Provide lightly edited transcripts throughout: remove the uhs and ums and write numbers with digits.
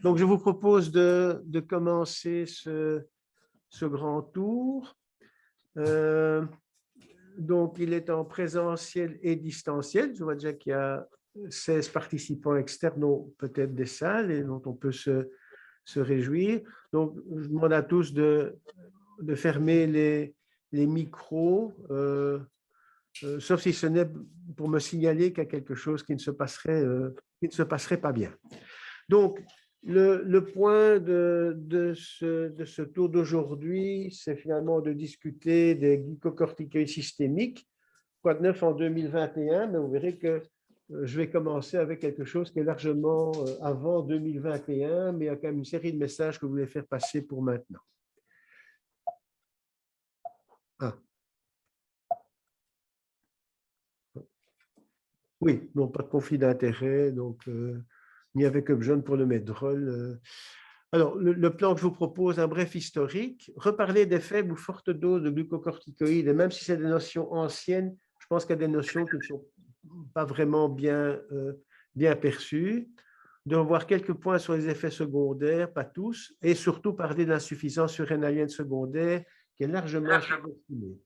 Donc, je vous propose de commencer ce grand tour. Donc, il est en présentiel et distanciel. Je vois déjà qu'il y a 16 participants externes, dont peut-être des salles, et dont on peut se réjouir. Donc, je demande à tous de fermer les micros, sauf si ce n'est pour me signaler qu'il y a quelque chose qui ne se passerait pas bien. Donc, le point de ce tour d'aujourd'hui, c'est finalement de discuter des glycocorticoïdes systémiques, quoi de neuf en 2021, mais vous verrez que je vais commencer avec quelque chose qui est largement avant 2021, mais il y a quand même une série de messages que je voulais faire passer pour maintenant. Ah. Oui, non, pas de conflit d'intérêt, donc ni avec Upjohn pour le mettre drôle. Alors, le plan que je vous propose, un bref historique, reparler des faibles ou fortes doses de glucocorticoïdes, et même si c'est des notions anciennes, je pense qu'il y a des notions qui ne sont pas vraiment bien perçues, de revoir quelques points sur les effets secondaires, pas tous, et surtout parler d'insuffisance surrénalienne secondaire qui est largement sous-estimée.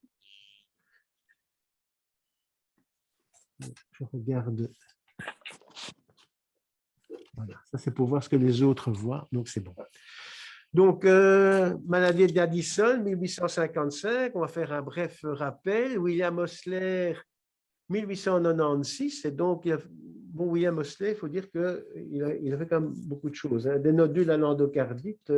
Je regarde. Voilà, ça c'est pour voir ce que les autres voient, donc c'est bon. Donc, maladie d'Addison, 1855, on va faire un bref rappel. William Osler, 1896, et donc, bon, William Osler, il faut dire qu'il a fait quand même beaucoup de choses, hein. Des nodules à l'endocardite,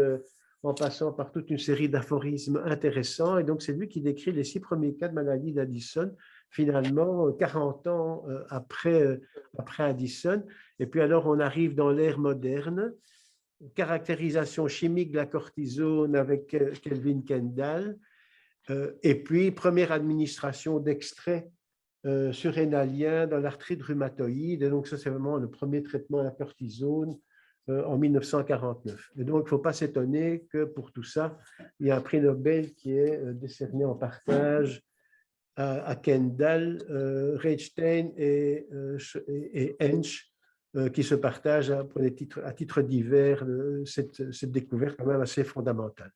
en passant par toute une série d'aphorismes intéressants, et donc c'est lui qui décrit les 6 premiers cas de maladie d'Addison, finalement, 40 ans après Addison. Et puis alors, on arrive dans l'ère moderne, caractérisation chimique de la cortisone avec Kelvin Kendall, et puis première administration d'extrait surrénalien dans l'arthrite rhumatoïde, et donc ça c'est vraiment le premier traitement à la cortisone en 1949. Et donc il ne faut pas s'étonner que pour tout ça, il y a un prix Nobel qui est décerné en partage à Kendall, Reichstein et Hensch, qui se partagent à titre divers cette découverte quand même assez fondamentale.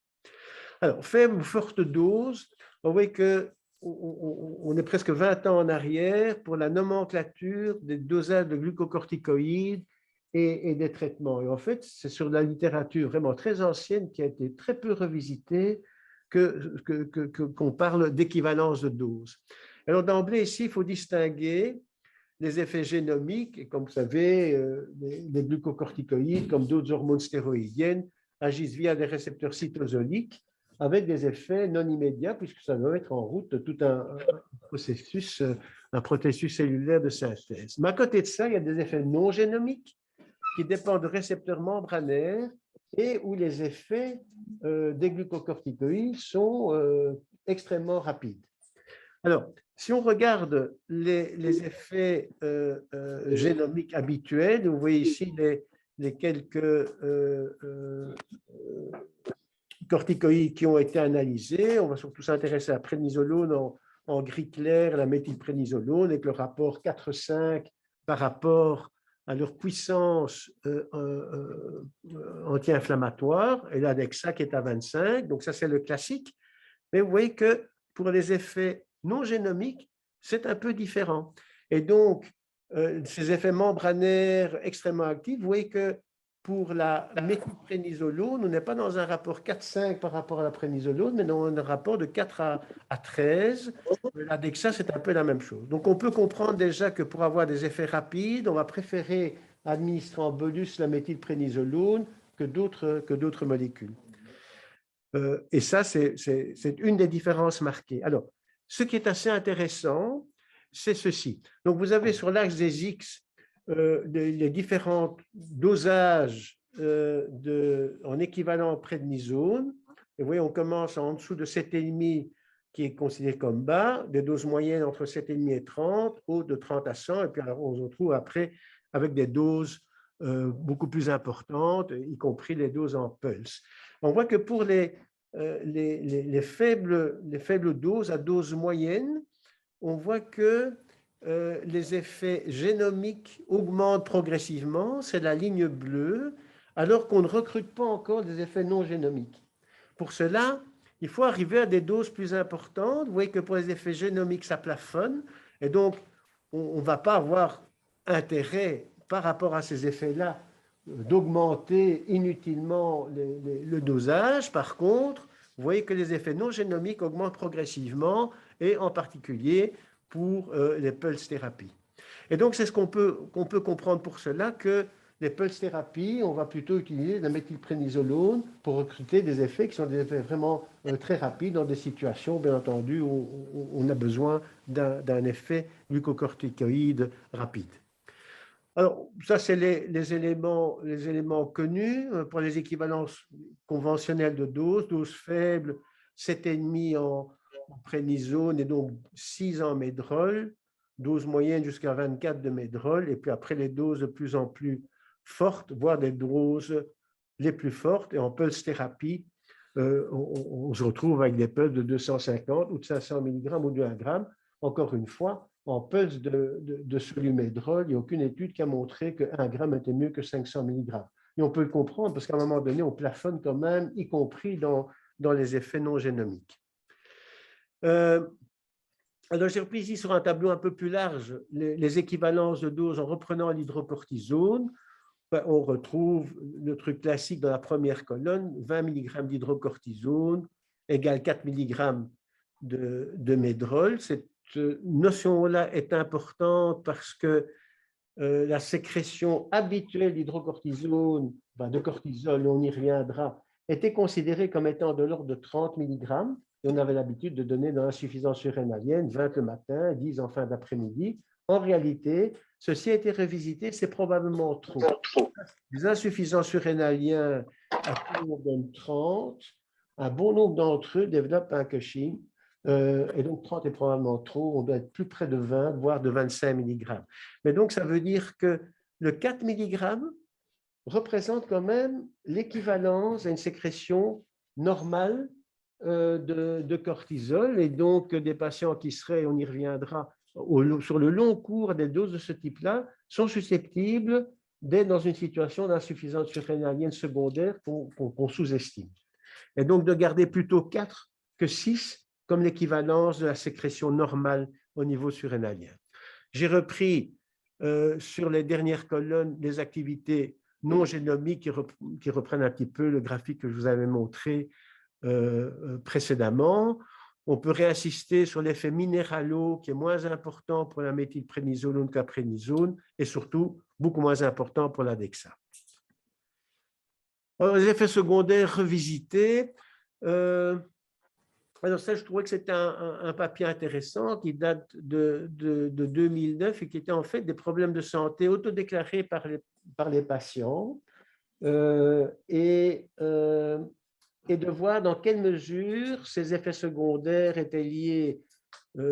Alors, faible ou forte dose, on voit qu'on est presque 20 ans en arrière pour la nomenclature des dosages de glucocorticoïdes et des traitements. Et en fait, c'est sur la littérature vraiment très ancienne qui a été très peu revisitée qu'on parle d'équivalence de dose. Alors, d'emblée, ici, il faut distinguer les effets génomiques, et comme vous savez, les glucocorticoïdes, comme d'autres hormones stéroïdiennes, agissent via des récepteurs cytosoliques avec des effets non immédiats, puisque ça doit mettre en route tout un processus cellulaire de synthèse. Mais à côté de ça, il y a des effets non génomiques qui dépendent de récepteurs membranaires et où les effets des glucocorticoïdes sont extrêmement rapides. Alors, si on regarde les effets génomiques habituels, vous voyez ici les quelques corticoïdes qui ont été analysés. On va surtout s'intéresser à la prénisolone en gris clair, la méthylprénisolone, avec le rapport 4-5 par rapport à leur puissance anti-inflammatoire, et l'Adexa qui est à 25, donc ça c'est le classique. Mais vous voyez que pour les effets non génomiques, c'est un peu différent. Et donc, ces effets membranaires extrêmement actifs, vous voyez que pour la méthylprénisolone, on n'est pas dans un rapport 4-5 par rapport à la prénisolone, mais dans un rapport de 4 à 13. L'Adexa, c'est un peu la même chose. Donc, on peut comprendre déjà que pour avoir des effets rapides, on va préférer administrer en bolus la méthylprénisolone que d'autres molécules. Et ça, c'est une des différences marquées. Alors, ce qui est assez intéressant, c'est ceci. Donc, vous avez sur l'axe des X les différents dosages en équivalent prednisone. Et vous voyez, on commence en dessous de 7,5 qui est considéré comme bas, des doses moyennes entre 7,5 et 30, hautes de 30 à 100, et puis alors on se retrouve après avec des doses beaucoup plus importantes, y compris les doses en pulse. On voit que pour les faibles doses, à dose moyenne, on voit que les effets génomiques augmentent progressivement, c'est la ligne bleue, alors qu'on ne recrute pas encore des effets non génomiques. Pour cela, il faut arriver à des doses plus importantes. Vous voyez que pour les effets génomiques, ça plafonne, et donc on ne va pas avoir intérêt par rapport à ces effets-là d'augmenter inutilement le dosage. Par contre, vous voyez que les effets non génomiques augmentent progressivement, et en particulier pour les pulse thérapies. Et donc, c'est ce qu'on peut comprendre pour cela, que les pulse thérapies, on va plutôt utiliser la méthylprénisolone pour recruter des effets qui sont des effets vraiment très rapides dans des situations, bien entendu, où on a besoin d'un effet glucocorticoïde rapide. Alors, ça, c'est les éléments connus pour les équivalences conventionnelles de doses faibles, 7,5 en prénisone et donc 6 en médrol, dose moyenne jusqu'à 24 de médrol, et puis après les doses de plus en plus fortes, voire des doses les plus fortes, et en pulse thérapie, on se retrouve avec des pulses de 250 ou de 500 mg ou de 1 g. Encore une fois, en pulse de solumédrol, il n'y a aucune étude qui a montré que 1 g était mieux que 500 mg. Et on peut le comprendre parce qu'à un moment donné, on plafonne quand même, y compris dans les effets non génomiques. Alors, j'ai repris ici sur un tableau un peu plus large les équivalences de doses en reprenant l'hydrocortisone. On retrouve le truc classique dans la première colonne, 20 mg d'hydrocortisone égale 4 mg de médrol. Cette notion-là est importante parce que la sécrétion habituelle d'hydrocortisone, de cortisol, on y reviendra, était considérée comme étant de l'ordre de 30 mg. Et on avait l'habitude de donner dans l'insuffisance surrénalienne 20 le matin, 10 en fin d'après-midi. En réalité, ceci a été revisité, c'est probablement trop. Les insuffisants surrénaliens à court donnent 30. Un bon nombre d'entre eux développent un Cushing. Et donc 30 est probablement trop, on doit être plus près de 20, voire de 25 mg. Mais donc ça veut dire que le 4 mg représente quand même l'équivalence à une sécrétion normale de cortisol, et donc des patients qui seraient, on y reviendra, sur le long cours des doses de ce type-là, sont susceptibles d'être dans une situation d'insuffisance surrénalienne secondaire qu'on sous-estime. Et donc de garder plutôt 4 que 6 comme l'équivalence de la sécrétion normale au niveau surrénalien. J'ai repris sur les dernières colonnes les activités non génomiques qui reprennent un petit peu le graphique que je vous avais montré précédemment. On peut réinsister sur l'effet minéralo qui est moins important pour la méthylprénisolone que la prénisone, et surtout beaucoup moins important pour la DEXA. Alors, les effets secondaires revisités. Alors ça, je trouvais que c'était un papier intéressant qui date de 2009 et qui était en fait des problèmes de santé autodéclarés par les patients, et de voir dans quelle mesure ces effets secondaires étaient liés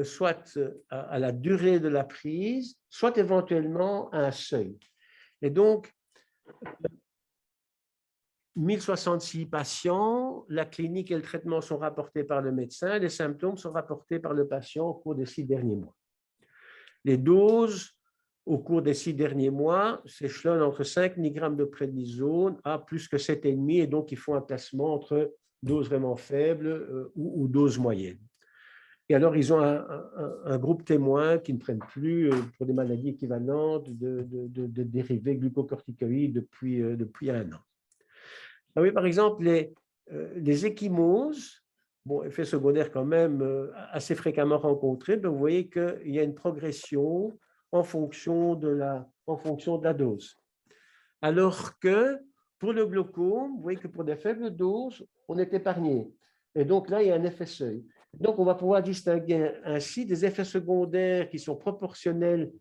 soit à la durée de la prise, soit éventuellement à un seuil. Et donc, 1066 patients, la clinique et le traitement sont rapportés par le médecin, les symptômes sont rapportés par le patient au cours des 6 derniers mois. Les doses au cours des 6 derniers mois s'échelonnent entre 5 mg de prénisone à plus que 7,5, et donc ils font un placement entre doses vraiment faibles ou doses moyennes. Et alors, ils ont un groupe témoin qui ne prennent plus pour des maladies équivalentes de dérivés glucocorticoïdes depuis 1 an. Ah oui, par exemple, les ecchymoses, bon, effet secondaire quand même assez fréquemment rencontré, donc vous voyez qu'il y a une progression en fonction de la dose. Alors que pour le glaucome, vous voyez que pour des faibles doses, on est épargné. Et donc là, il y a un effet seuil. Donc, on va pouvoir distinguer ainsi des effets secondaires qui sont proportionnels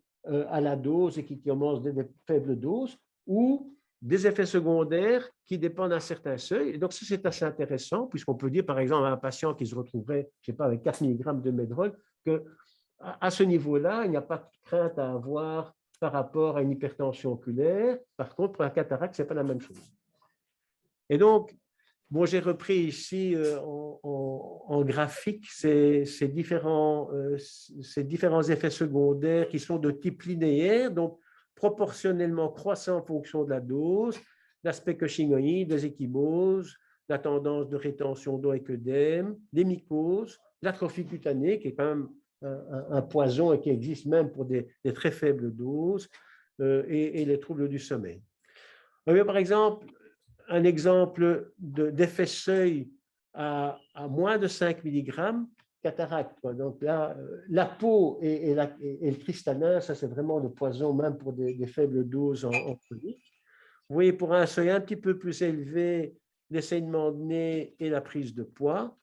à la dose et qui commencent dès des faibles doses, ou des effets secondaires qui dépendent d'un certain seuil. Et donc, ça, c'est assez intéressant, puisqu'on peut dire, par exemple, à un patient qui se retrouverait, je ne sais pas, avec 4 mg de médrol, qu'à ce niveau-là, il n'y a pas de crainte à avoir par rapport à une hypertension oculaire. Par contre, pour la cataracte, ce n'est pas la même chose. Et donc, bon, j'ai repris ici en graphique ces différents effets secondaires qui sont de type linéaire, donc proportionnellement croissants en fonction de la dose. l'aspect cochingoïde, les échymoses, la tendance de rétention d'eau avec œdème, les mycoses, l'atrophie cutanée, qui est quand même un poison et qui existe même pour des très faibles doses, et les troubles du sommeil. Par exemple, un exemple d'effet seuil à moins de 5 mg, cataracte. Donc là, la peau et le cristallin, ça c'est vraiment le poison même pour des faibles doses en chronique. Vous voyez, pour un seuil un petit peu plus élevé, les saignements de nez et la prise de poids.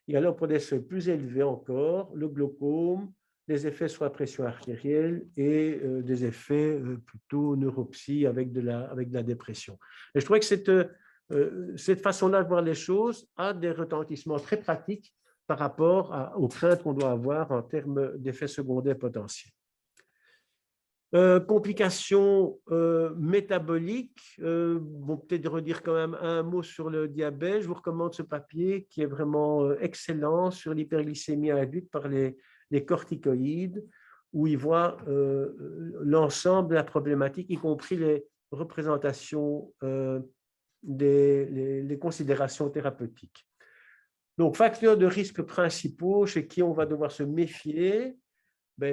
Et alors, pour des seuils plus élevés encore, le glaucome, les effets sur la pression artérielle et des effets plutôt neuropsy avec de la dépression. Et je trouvais que cette façon-là de voir les choses a des retentissements très pratiques par rapport aux craintes qu'on doit avoir en termes d'effets secondaires potentiels. Complications métaboliques, bon, peut-être redire quand même un mot sur le diabète. Je vous recommande ce papier qui est vraiment excellent sur l'hyperglycémie induite par les corticoïdes, où il voit l'ensemble de la problématique, y compris les représentations des considérations thérapeutiques. Donc, facteurs de risque principaux chez qui on va devoir se méfier,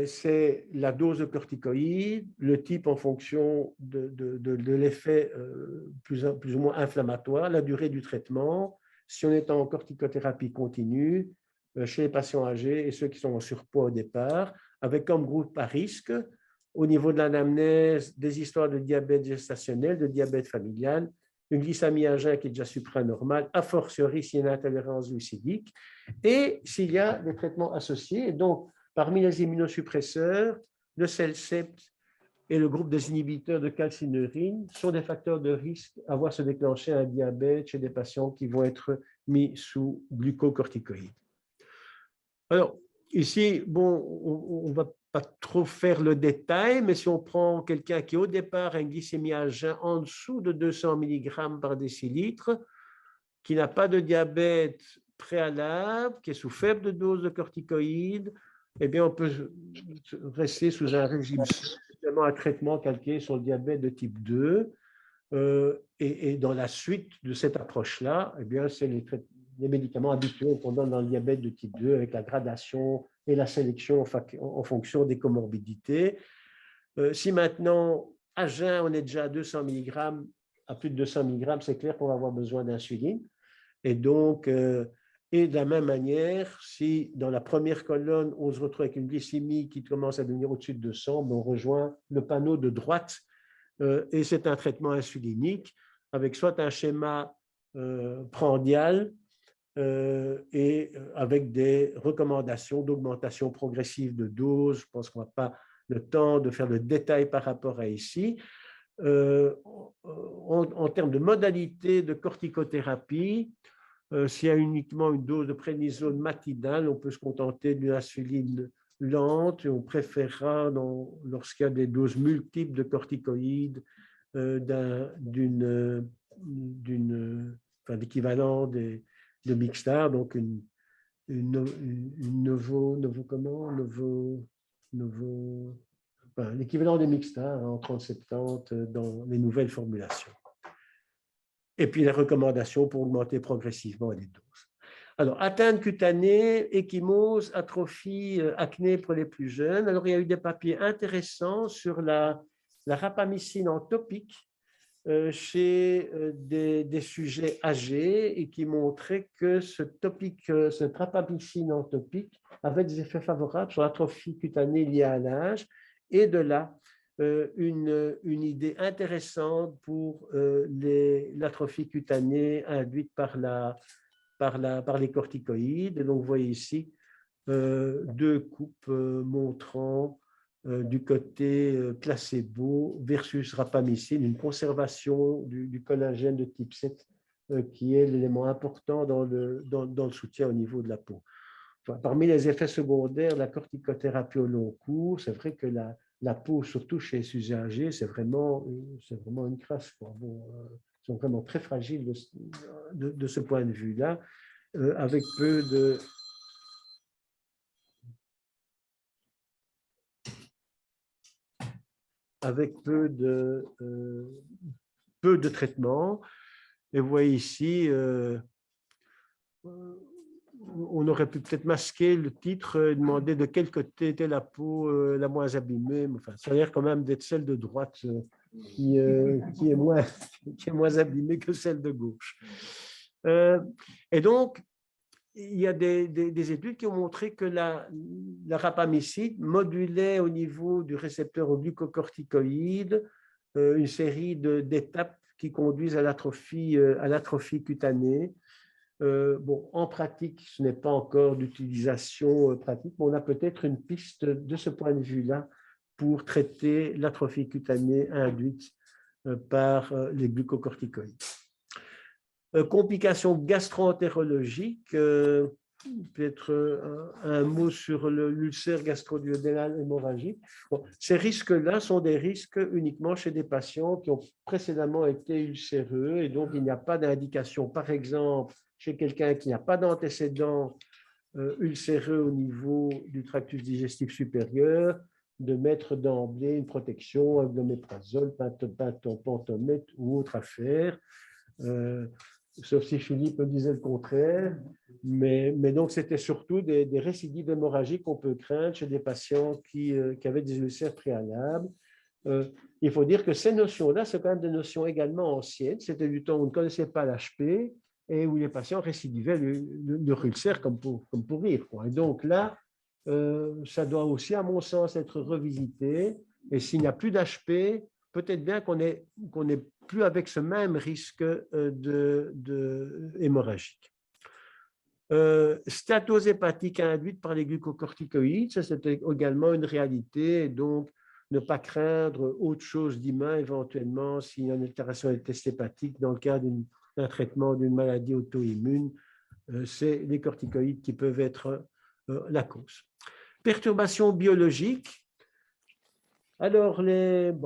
c'est la dose de corticoïdes, le type en fonction de l'effet plus ou moins inflammatoire, la durée du traitement, si on est en corticothérapie continue, chez les patients âgés et ceux qui sont en surpoids au départ, avec comme groupe à risque, au niveau de l'anamnèse, des histoires de diabète gestationnel, de diabète familial, une glycémie à jeun qui est déjà supranormale, a fortiori s'il y a une intolérance glucidique, et s'il y a des traitements associés. Et donc, parmi les immunosuppresseurs, le CELCEP et le groupe des inhibiteurs de calcineurin sont des facteurs de risque à voir se déclencher un diabète chez des patients qui vont être mis sous glucocorticoïdes. Alors, ici, bon, on ne va pas trop faire le détail, mais si on prend quelqu'un qui, au départ, a une glycémie à jeun en dessous de 200 mg par décilitre, qui n'a pas de diabète préalable, qui est sous faible dose de corticoïdes, eh bien, on peut rester sous un régime simplement un traitement calqué sur le diabète de type 2. Et dans la suite de cette approche-là, eh bien, c'est les médicaments habituels qu'on donne dans le diabète de type 2 avec la gradation et la sélection en fonction des comorbidités. Si maintenant, à jeun, on est déjà à 200 mg, à plus de 200 mg, c'est clair qu'on va avoir besoin d'insuline. Et donc, et de la même manière, si dans la première colonne, on se retrouve avec une glycémie qui commence à devenir au-dessus de 200, on rejoint le panneau de droite et c'est un traitement insulinique avec soit un schéma prandial et avec des recommandations d'augmentation progressive de dose. Je pense qu'on n'a pas le temps de faire le détail par rapport à ici. En termes de modalité de corticothérapie, s'il y a uniquement une dose de prénisone matinale, on peut se contenter d'une insuline lente et on préférera, lorsqu'il y a des doses multiples de corticoïdes, l'équivalent de Mixtar, donc l'équivalent de Mixtar en 30-70 dans les nouvelles formulations. Et puis les recommandations pour augmenter progressivement les doses. Alors, atteinte cutanée, échymose, atrophie, acné pour les plus jeunes. Alors, il y a eu des papiers intéressants sur la rapamycine en topique chez des sujets âgés et qui montraient que cette rapamycine en topique avait des effets favorables sur l'atrophie cutanée liée à l'âge et de là, une idée intéressante pour l'atrophie cutanée induite par les corticoïdes. Et donc, vous voyez ici deux coupes montrant du côté placebo versus rapamycine, une conservation du collagène de type 7 qui est l'élément important dans le soutien au niveau de la peau. Enfin, parmi les effets secondaires de la corticothérapie au long cours, c'est vrai que la peau, surtout chez les sujets âgés, c'est vraiment une crasse. Bon, ils sont vraiment très fragiles de ce point de vue-là, avec peu de... peu de traitement. Et vous voyez ici, on aurait pu peut-être masquer le titre et demander de quel côté était la peau la moins abîmée. Enfin, ça a l'air quand même d'être celle de droite qui est moins abîmée que celle de gauche. Et donc, il y a des études qui ont montré que la rapamycine modulait au niveau du récepteur au glucocorticoïde une série d'étapes qui conduisent à l'atrophie cutanée. Bon, en pratique, ce n'est pas encore d'utilisation pratique, mais on a peut-être une piste de ce point de vue-là pour traiter l'atrophie cutanée induite par les glucocorticoïdes. Complications gastro-entérologiques, peut-être un mot sur l'ulcère gastro-duodénal hémorragique. Bon, ces risques-là sont des risques uniquement chez des patients qui ont précédemment été ulcéreux et donc il n'y a pas d'indication, par exemple, chez quelqu'un qui n'a pas d'antécédent ulcéreux au niveau du tractus digestif supérieur, de mettre d'emblée une protection avec l'oméprazole, pentomètre ou autre affaire. Sauf si Philippe me disait le contraire, mais donc c'était surtout des récidives hémorragiques qu'on peut craindre chez des patients qui avaient des ulcères préalables. Il faut dire que ces notions-là, c'est quand même des notions également anciennes. C'était du temps où on ne connaissait pas l'HP et où les patients récidivaient leur ulcère comme pour rire, quoi. Et donc là, ça doit aussi, à mon sens, être revisité. Et s'il n'y a plus d'HP, peut-être bien qu'on n'est plus avec ce même risque hémorragique. Statose hépatique induite par les glucocorticoïdes, ça c'était également une réalité, donc ne pas craindre autre chose d'humain éventuellement s'il y a une altération des tests hépatiques dans le cadre d'un traitement d'une maladie auto-immune, c'est les corticoïdes qui peuvent être la cause. Perturbations biologiques. Alors,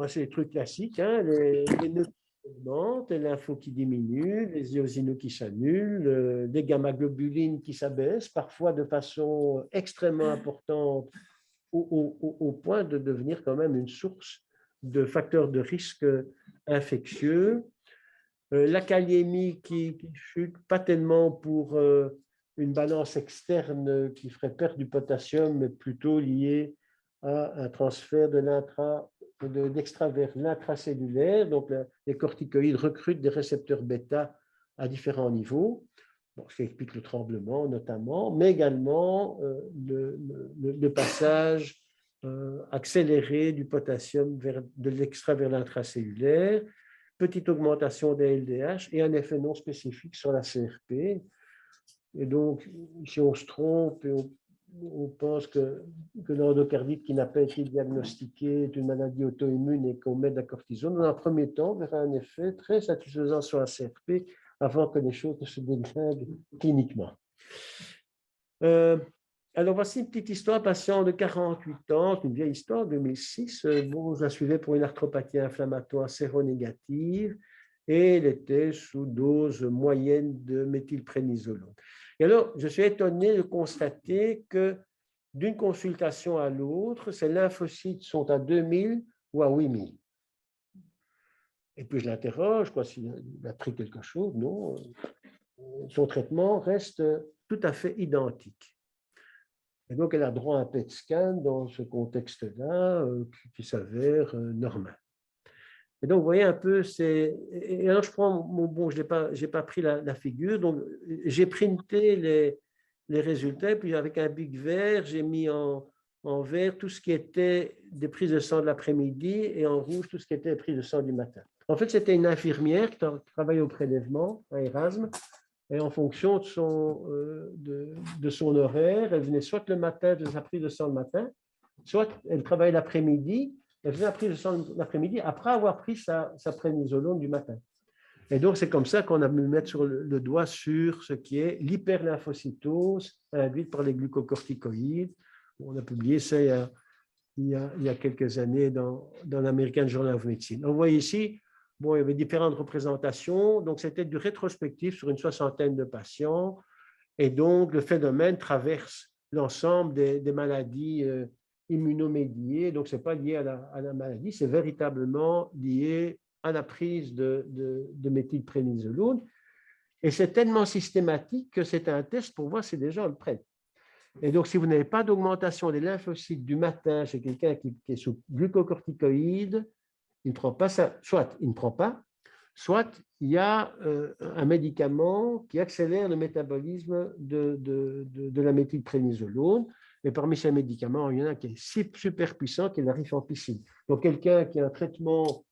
c'est les trucs classiques, hein, les nœuds qui augmentent, les lympho qui diminuent, les eosinos qui s'annulent, les gamma-globulines qui s'abaissent, parfois de façon extrêmement importante, au point de devenir quand même une source de facteurs de risque infectieux. La kaliémie qui chute, pas tellement pour une balance externe qui ferait perdre du potassium, mais plutôt liée à un transfert d'extra vers l'intracellulaire. Donc, les corticoïdes recrutent des récepteurs bêta à différents niveaux, ce qui explique le tremblement notamment, mais également le passage accéléré du potassium de l'extra vers l'intracellulaire, petite augmentation des LDH et un effet non spécifique sur la CRP. Et donc, si on se trompe et on pense que l'endocardite qui n'a pas été diagnostiquée est une maladie auto-immune et qu'on met de la cortisone, dans un premier temps, on verra un effet très satisfaisant sur la CRP avant que les choses ne se dégradent cliniquement. Alors, voici une petite histoire, patient de 48 ans, une vieille histoire, 2006. Bon, je la suivais pour une arthropathie inflammatoire séronégative et elle était sous dose moyenne de méthylprénisolone. Et alors, je suis étonné de constater que d'une consultation à l'autre, ces lymphocytes sont à 2000 ou à 8000. Et puis je l'interroge, s'il a pris quelque chose. Non, son traitement reste tout à fait identique. Et donc, elle a droit à un PET scan dans ce contexte-là qui s'avère normal. Et donc, vous voyez un peu, et alors je prends je n'ai pas pris la figure, donc j'ai printé les résultats, puis avec un bic vert, j'ai mis en vert tout ce qui était des prises de sang de l'après-midi et en rouge tout ce qui était des prises de sang du matin. En fait, c'était une infirmière qui travaillait au prélèvement à Erasme, et en fonction de son horaire, elle venait soit le matin, elle faisait sa prise de sang le matin, soit elle travaillait l'après-midi, elle faisait la prise de sang l'après-midi après avoir pris sa prénisolone du matin. Et donc, c'est comme ça qu'on a pu mettre sur le doigt sur ce qui est l'hyperlymphocytose induite par les glucocorticoïdes. On a publié ça il y a quelques années dans l'American Journal of Medicine. On voit ici, il y avait différentes représentations. Donc, c'était du rétrospectif sur une soixantaine de patients. Et donc, le phénomène traverse l'ensemble des maladies immunomédiées. Donc, ce n'est pas lié à la maladie, c'est véritablement lié à la prise de méthylprénisolone. Et c'est tellement systématique que c'est un test pour voir si les gens le prennent. Et donc, si vous n'avez pas d'augmentation des lymphocytes du matin chez quelqu'un qui est sous glucocorticoïdes, il ne prend pas ça, soit il ne prend pas, soit il y a un médicament qui accélère le métabolisme de la méthylprénisolone. Et parmi ces médicaments, il y en a qui est super puissant, qui est la rifampicine. Donc, quelqu'un qui a un traitement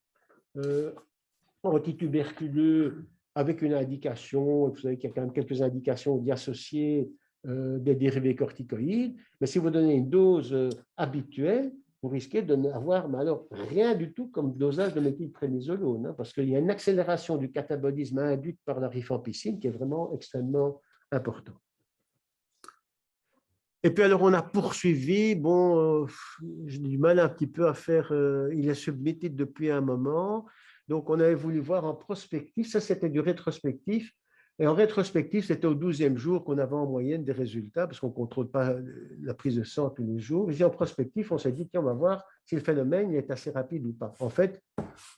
antituberculeux avec une indication, vous savez qu'il y a quand même quelques indications d'y associer des dérivés corticoïdes, mais si vous donnez une dose habituelle, vous risquez de n'avoir alors rien du tout comme dosage de méthylprénisolone, hein, parce qu'il y a une accélération du catabolisme induite par la rifampicine qui est vraiment extrêmement importante. Et puis alors on a poursuivi, bon, j'ai du mal un petit peu à faire, il est submitté depuis un moment, donc on avait voulu voir en prospectif, ça c'était du rétrospectif, et en rétrospectif c'était au 12e jour qu'on avait en moyenne des résultats, parce qu'on ne contrôle pas la prise de sang tous les jours, et en prospectif on s'est dit, tiens, on va voir si le phénomène est assez rapide ou pas. En fait,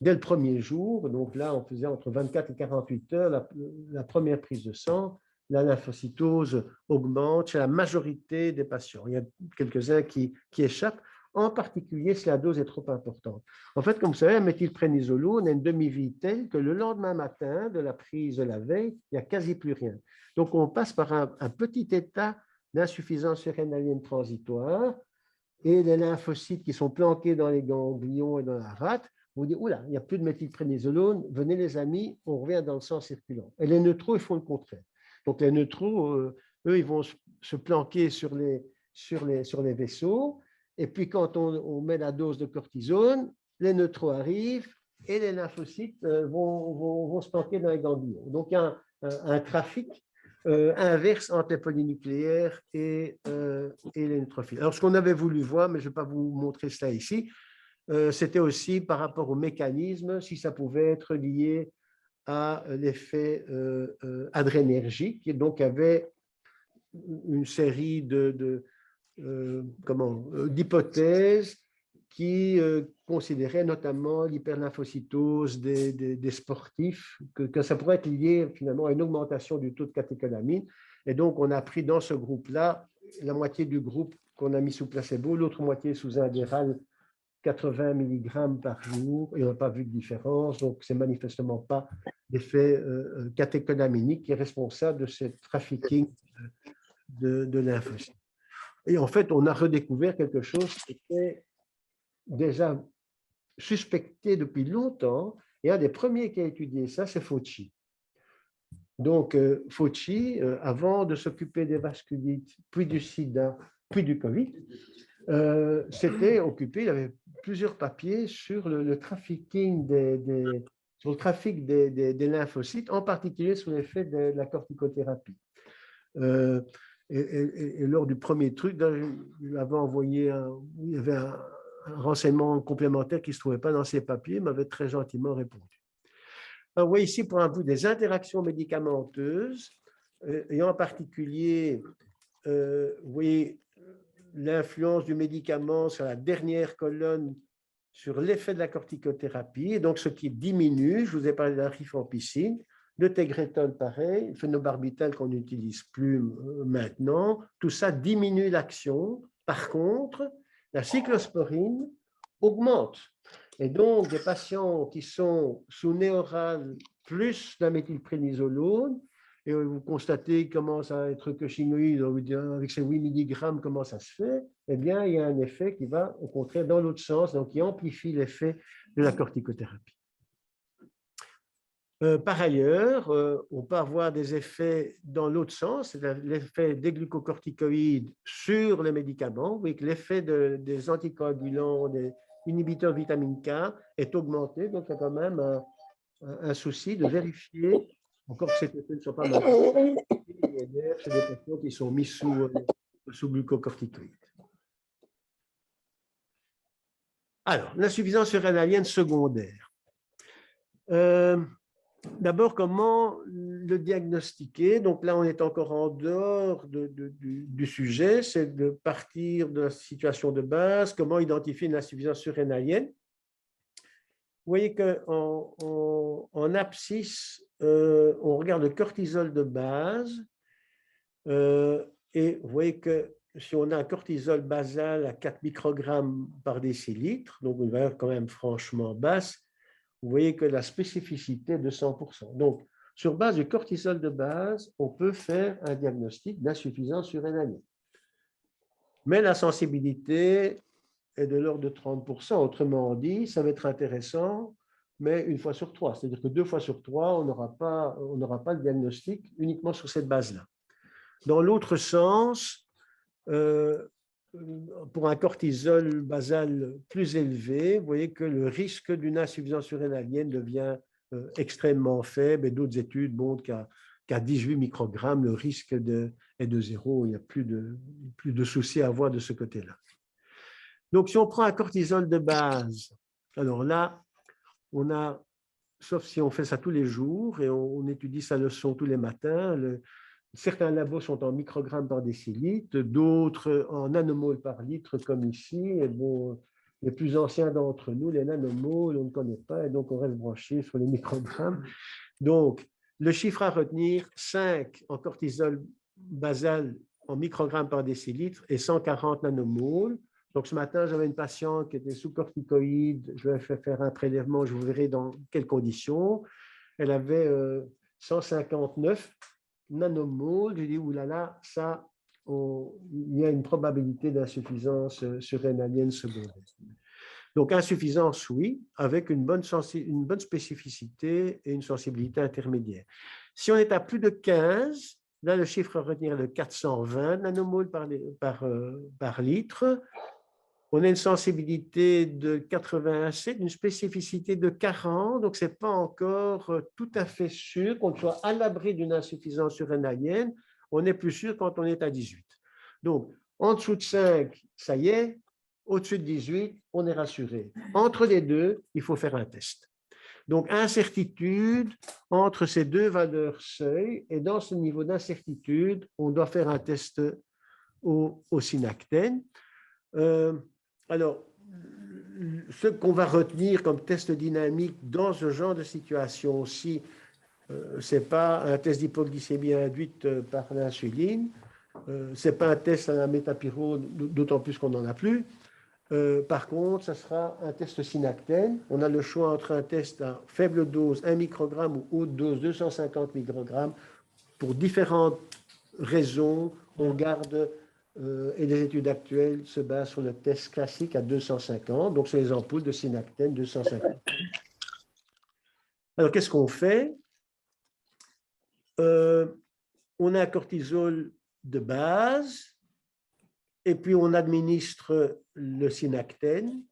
dès le premier jour, donc là on faisait entre 24 et 48 heures la première prise de sang, la lymphocytose augmente chez la majorité des patients. Il y a quelques-uns qui échappent, en particulier si la dose est trop importante. En fait, comme vous savez, la méthylprénisolone a une demi-vie telle que le lendemain matin de la prise de la veille, il n'y a quasi plus rien. Donc, on passe par un petit état d'insuffisance surrénalienne transitoire et les lymphocytes qui sont planqués dans les ganglions et dans la rate vous dites, oula, il n'y a plus de méthylprénisolone, venez les amis, on revient dans le sang circulant. Et les neutraux, ils font le contraire. Donc, les neutraux, eux, ils vont se planquer sur les vaisseaux. Et puis, quand on met la dose de cortisone, les neutraux arrivent et les lymphocytes vont se planquer dans les ganglions. Donc, il y a un trafic inverse entre les polynucléaires et les neutrophiles. Alors, ce qu'on avait voulu voir, mais je ne vais pas vous montrer cela ici, c'était aussi par rapport au mécanisme, si ça pouvait être lié à l'effet adrénergique, et donc avait une série d'hypothèses qui considéraient notamment l'hyperlymphocytose des sportifs, que ça pourrait être lié finalement à une augmentation du taux de catécholamine. Et donc, on a pris dans ce groupe-là la moitié du groupe qu'on a mis sous placebo, l'autre moitié sous Indéral 80 mg par jour, et on n'a pas vu de différence, donc c'est manifestement pas l'effet catécholaminique qui est responsable de ce trafficking de lymphocytes. Et en fait, on a redécouvert quelque chose qui était déjà suspecté depuis longtemps, et un des premiers qui a étudié ça, c'est Fauci. Donc, Fauci, avant de s'occuper des vasculites, puis du sida, puis du Covid, s'était occupé, il avait plusieurs papiers sur le trafficking sur le trafic des lymphocytes, en particulier sous l'effet de la corticothérapie. Et lors du premier truc, il avait envoyé il y avait un renseignement complémentaire qui ne se trouvait pas dans ses papiers, m'avait très gentiment répondu. Alors, vous voyez ici pour un bout des interactions médicamenteuses, et en particulier, vous voyez l'influence du médicament sur la dernière colonne sur l'effet de la corticothérapie, et donc ce qui diminue, je vous ai parlé de la rifampicine, le tegretol pareil, le phénobarbital qu'on n'utilise plus maintenant, tout ça diminue l'action. Par contre, la cyclosporine augmente. Et donc, des patients qui sont sous néoral plus la méthylprénisolone, et vous constatez qu'il commence à être cochénoïde, avec ces 8 mg, comment ça se fait? Eh bien, il y a un effet qui va, au contraire, dans l'autre sens, donc qui amplifie l'effet de la corticothérapie. Par ailleurs, on peut avoir des effets dans l'autre sens, l'effet des glucocorticoïdes sur les médicaments. Vous voyez que l'effet des anticoagulants, des inhibiteurs de vitamine K est augmenté, donc il y a quand même un souci de vérifier, encore que ces effets ne sont pas maintenus, chez des patients qui sont mis sous glucocorticoïdes. Alors, l'insuffisance surrénalienne secondaire. D'abord, comment le diagnostiquer? Donc là, on est encore en dehors du sujet, c'est de partir de la situation de base, comment identifier une insuffisance surrénalienne. voyez qu'en abscisse, on regarde le cortisol de base et vous voyez que si on a un cortisol basal à 4 microgrammes par décilitre, donc une valeur quand même franchement basse, vous voyez que la spécificité est de 100%. Donc, sur base du cortisol de base, on peut faire un diagnostic d'insuffisance surrénalienne. Mais la sensibilité est de l'ordre de 30%. Autrement dit, ça va être intéressant, mais une fois sur trois. C'est-à-dire que 2 fois sur 3, on n'aura pas le diagnostic uniquement sur cette base-là. Dans l'autre sens, pour un cortisol basal plus élevé, vous voyez que le risque d'une insuffisance surrénalienne devient extrêmement faible et d'autres études montrent qu'à 18 microgrammes, le risque est de zéro. Il n'y a plus de soucis à avoir de ce côté-là. Donc, si on prend un cortisol de base, alors là, on a, sauf si on fait ça tous les jours et on étudie sa leçon tous les matins, certains labos sont en microgrammes par décilitre, d'autres en nanomoles par litre, comme ici. Et bon, les plus anciens d'entre nous, les nanomoles, on ne connaît pas, et donc on reste branché sur les microgrammes. Donc, le chiffre à retenir, 5 en cortisol basal en microgrammes par décilitre et 140 nanomoles. Donc, ce matin, j'avais une patiente qui était sous corticoïde. Je vais faire un prélèvement, je vous verrai dans quelles conditions. Elle avait 159 nanomoles. J'ai dit, oulala, ça, il y a une probabilité d'insuffisance surrénalienne secondaire. Donc, insuffisance, oui, avec une bonne spécificité et une sensibilité intermédiaire. Si on est à plus de 15, là, le chiffre à retenir est de 420 nanomoles par litre. On a une sensibilité de 87, une spécificité de 40, donc ce n'est pas encore tout à fait sûr qu'on soit à l'abri d'une insuffisance surrénalienne. On est plus sûr quand on est à 18. Donc, en dessous de 5, ça y est. Au-dessus de 18, on est rassuré. Entre les deux, il faut faire un test. Donc, incertitude entre ces deux valeurs seuil, et dans ce niveau d'incertitude, on doit faire un test au synactène. Alors, ce qu'on va retenir comme test dynamique dans ce genre de situation, si ce n'est pas un test d'hypoglycémie induite par l'insuline, ce n'est pas un test à la métapyrone, d'autant plus qu'on n'en a plus. Par contre, ce sera un test synactène. On a le choix entre un test à faible dose, 1 microgramme, ou haute dose, 250 microgrammes. Pour différentes raisons, on garde, et les études actuelles se basent sur le test classique à 250, donc sur les ampoules de synactène 250. Alors, qu'est-ce qu'on fait? On a un cortisol de base, et puis on administre le synactène.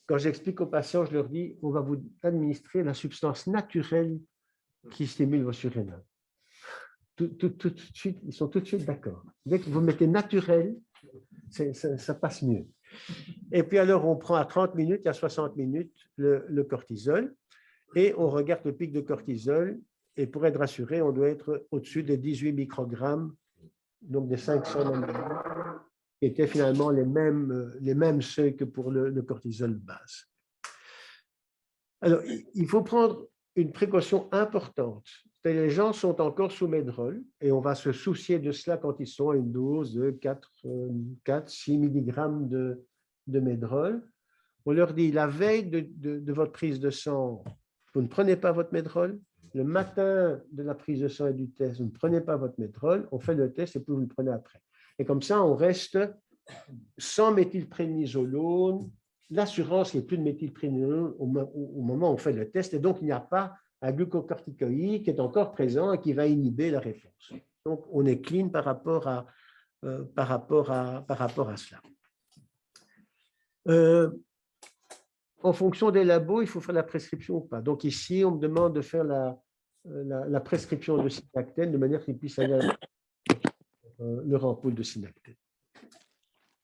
Quand j'explique aux patients, je leur dis, on va vous administrer la substance naturelle qui stimule vos surrénales. Tout de suite, ils sont tout de suite d'accord. Dès que vous mettez naturel, ça passe mieux. Et puis alors, on prend à 30 minutes, à 60 minutes, le cortisol, et on regarde le pic de cortisol, et pour être rassuré, on doit être au-dessus de 18 microgrammes, donc des 500 nanomètres, qui étaient finalement les mêmes seuils que pour le cortisol de base. Alors, il faut prendre une précaution importante. Les gens sont encore sous médrol et on va se soucier de cela quand ils sont à une dose de 4-6 mg de médrol. On leur dit, la veille de votre prise de sang, vous ne prenez pas votre médrol. Le matin de la prise de sang et du test, vous ne prenez pas votre médrol. On fait le test et puis vous le prenez après. Et comme ça, on reste sans méthylprénisolone. L'assurance qu'il n'y ait plus de méthylprénisolone au moment où on fait le test, et donc il n'y a pas un glucocorticoïde qui est encore présent et qui va inhiber la réponse. Donc, on est clean par rapport à cela. En fonction des labos, il faut faire la prescription ou pas. Donc ici, on me demande de faire la prescription de synactène de manière qu'il puisse aller à leur ampoule de synactène.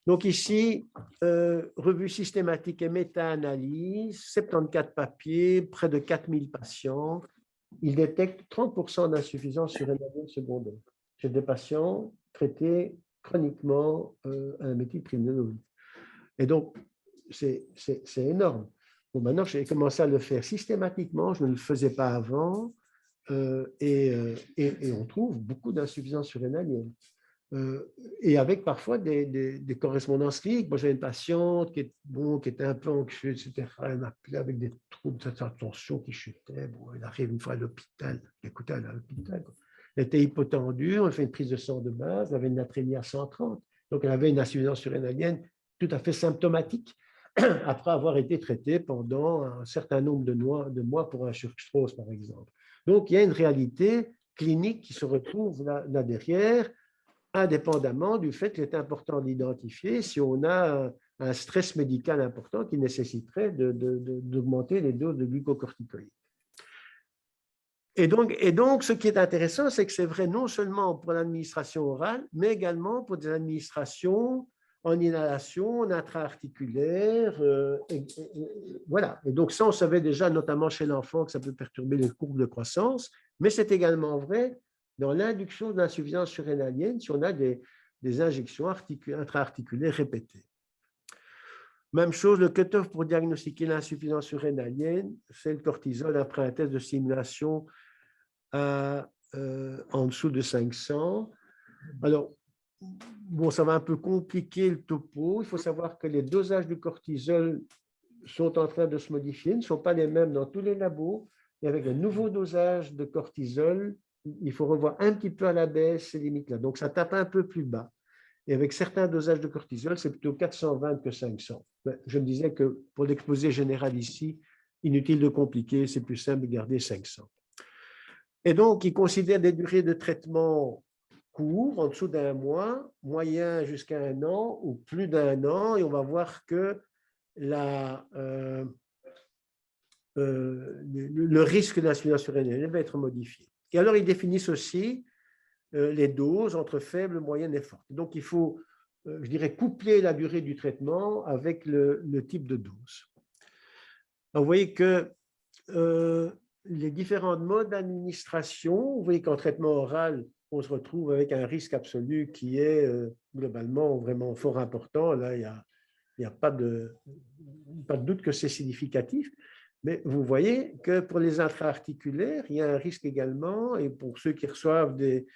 Donc ici, revue systématique et méta-analyse, 74 papiers, près de 4000 patients. Ils détectent 30% d'insuffisance surrénalienne secondaire chez des patients traités chroniquement à la méthylprénisolone. Et donc, c'est énorme. Bon, maintenant, j'ai commencé à le faire systématiquement, je ne le faisais pas avant, et on trouve beaucoup d'insuffisance surrénalienne. Et avec parfois des correspondances cliniques. Moi, j'avais une patiente qui était un peu anxieuse, etc. Elle m'appelait avec des troubles de sa tension qui chutaient. Bon, elle arrive une fois à l'hôpital. Écoutez, elle est à l'hôpital. Elle était hypotendue, on fait une prise de sang de base, elle avait une natrémie à 130. Donc, elle avait une insuffisance surrénalienne tout à fait symptomatique après avoir été traitée pendant un certain nombre de mois pour un Church-Strauss, par exemple. Donc, il y a une réalité clinique qui se retrouve là derrière, indépendamment du fait qu'il est important d'identifier si on a un stress médical important qui nécessiterait d'augmenter les doses de glucocorticoïdes. Et donc, ce qui est intéressant, c'est que c'est vrai non seulement pour l'administration orale, mais également pour des administrations en inhalation, en intra-articulaire. Voilà. Et donc, ça, on savait déjà, notamment chez l'enfant, que ça peut perturber les courbes de croissance, mais c'est également vrai dans l'induction de l'insuffisance surrénalienne si on a des injections intra-articulaires répétées. Même chose, le cutoff pour diagnostiquer l'insuffisance surrénalienne, c'est le cortisol après un test de stimulation en dessous de 500. Alors, bon, ça va un peu compliquer le topo. Il faut savoir que les dosages du cortisol sont en train de se modifier, ne sont pas les mêmes dans tous les labos. Et avec un nouveau dosage de cortisol, il faut revoir un petit peu à la baisse ces limites-là. Donc, ça tape un peu plus bas. Et avec certains dosages de cortisol, c'est plutôt 420 que 500. Je me disais que pour l'exposé général ici, inutile de compliquer, c'est plus simple de garder 500. Et donc, il considère des durées de traitement courts, en dessous d'un mois, moyen jusqu'à un an ou plus d'un an, et on va voir que le risque d'insuffisance surrénalienne va être modifié. Et alors, ils définissent aussi les doses entre faibles, moyennes et fortes. Donc, il faut, je dirais, coupler la durée du traitement avec le type de dose. Alors, vous voyez que les différents modes d'administration, vous voyez qu'en traitement oral, on se retrouve avec un risque absolu qui est globalement vraiment fort important. Là, il n'y a pas de doute que c'est significatif. Mais vous voyez que pour les intra-articulaires, il y a un risque également, et pour ceux qui reçoivent des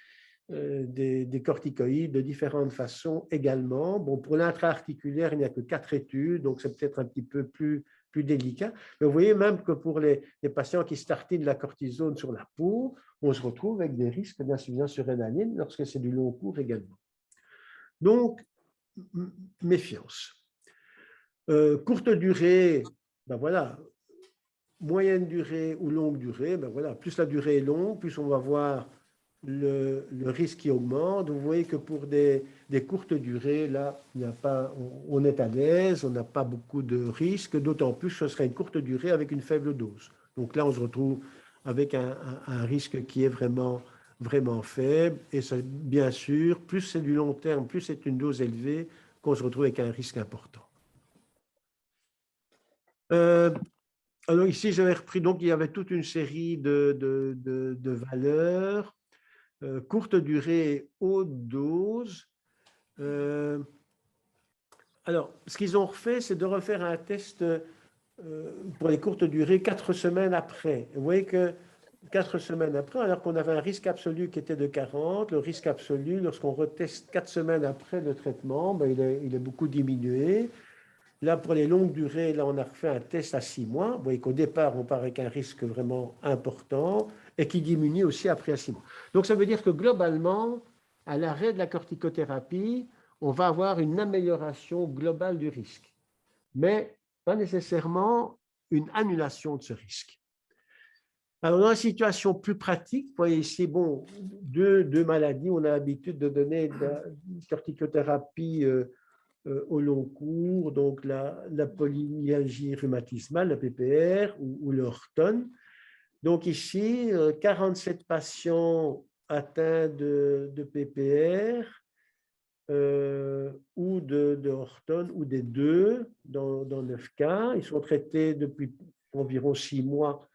corticoïdes de différentes façons également. Bon, pour l'intra-articulaire, il n'y a que 4 études, donc c'est peut-être un petit peu plus délicat. Mais vous voyez même que pour les patients qui startinent la cortisone sur la peau, on se retrouve avec des risques d'insuffisance surrénalienne lorsque c'est du long cours également. Donc, méfiance. Courte durée, ben voilà, moyenne durée ou longue durée, ben voilà, plus la durée est longue, plus on va voir le risque qui augmente. Vous voyez que pour des courtes durées, là, on est à l'aise, on n'a pas beaucoup de risques, d'autant plus que ce serait une courte durée avec une faible dose. Donc là, on se retrouve avec un risque qui est vraiment, vraiment faible. Et ça, bien sûr, plus c'est du long terme, plus c'est une dose élevée, qu'on se retrouve avec un risque important. Alors ici, j'avais repris, donc il y avait toute une série de valeurs. Courte durée, haute dose. Alors, ce qu'ils ont refait, c'est de refaire un test pour les courtes durées 4 semaines après. Vous voyez que 4 semaines après, alors qu'on avait un risque absolu qui était de 40, le risque absolu, lorsqu'on reteste 4 semaines après le traitement, ben, il est beaucoup diminué. Là, pour les longues durées, là, on a refait un test à 6 mois. Vous voyez qu'au départ, on part avec un risque vraiment important et qui diminue aussi après à 6 mois. Donc, ça veut dire que globalement, à l'arrêt de la corticothérapie, on va avoir une amélioration globale du risque, mais pas nécessairement une annulation de ce risque. Alors, dans une situation plus pratique, vous voyez ici, bon, deux maladies, on a l'habitude de donner de la corticothérapie au long cours, donc la polymyalgie rhumatismale, la PPR, ou le Horton. Donc ici, 47 patients atteints de PPR ou de Horton, ou des deux, dans 9 cas. Ils sont traités depuis environ 6 mois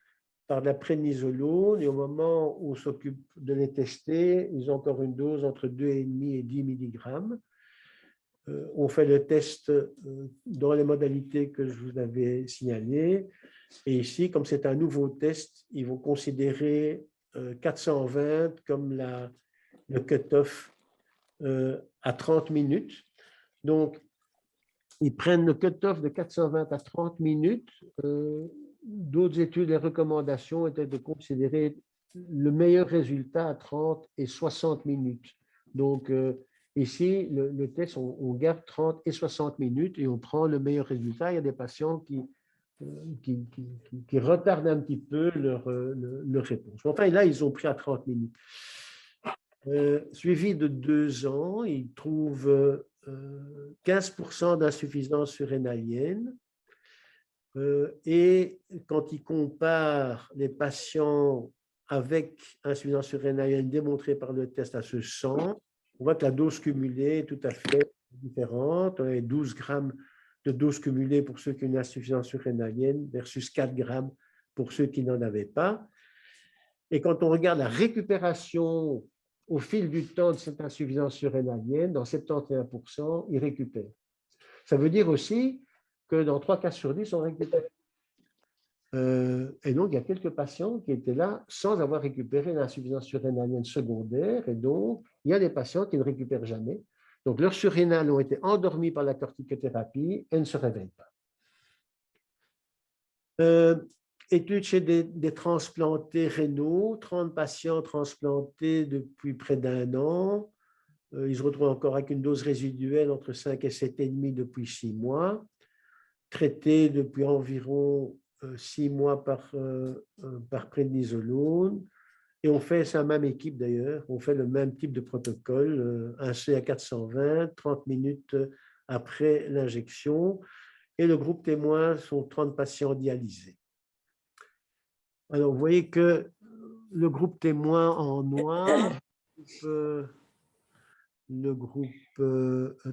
par de la prénisolone, et au moment où on s'occupe de les tester, ils ont encore une dose entre 2,5 et 10 mg. on fait le test dans les modalités que je vous avais signalées. Et ici, comme c'est un nouveau test, ils vont considérer 420 comme le cut-off à 30 minutes. Donc, ils prennent le cut-off de 420 à 30 minutes. D'autres études, les recommandations étaient de considérer le meilleur résultat à 30 et 60 minutes. Donc, ici, le test, on garde 30 et 60 minutes et on prend le meilleur résultat. Il y a des patients qui retardent un petit peu leur réponse. Enfin, là, ils ont pris à 30 minutes. Suivi de 2 ans, ils trouvent 15% d'insuffisance surrénalienne. Et quand ils comparent les patients avec insuffisance surrénalienne démontrée par le test à ce 100, on voit que la dose cumulée est tout à fait différente. On a 12 grammes de dose cumulée pour ceux qui ont une insuffisance surrénalienne versus 4 grammes pour ceux qui n'en avaient pas. Et quand on regarde la récupération au fil du temps de cette insuffisance surrénalienne, dans 71%, ils récupèrent. Ça veut dire aussi que dans 3 cas sur 10, on récupère. Et donc, il y a quelques patients qui étaient là sans avoir récupéré l'insuffisance surrénalienne secondaire. Et donc, il y a des patients qui ne récupèrent jamais. Donc, leurs surrénales ont été endormis par la corticothérapie et ne se réveillent pas. Étude chez des transplantés rénaux, 30 patients transplantés depuis près d'1 an. Ils se retrouvent encore avec une dose résiduelle entre 5 et 7,5 depuis 6 mois, traités depuis environ 6 mois par prédnisolone. Et on fait, c'est la même équipe d'ailleurs, on fait le même type de protocole, un C à 420, 30 minutes après l'injection. Et le groupe témoin sont 30 patients dialysés. Alors, vous voyez que le groupe témoin en noir, le groupe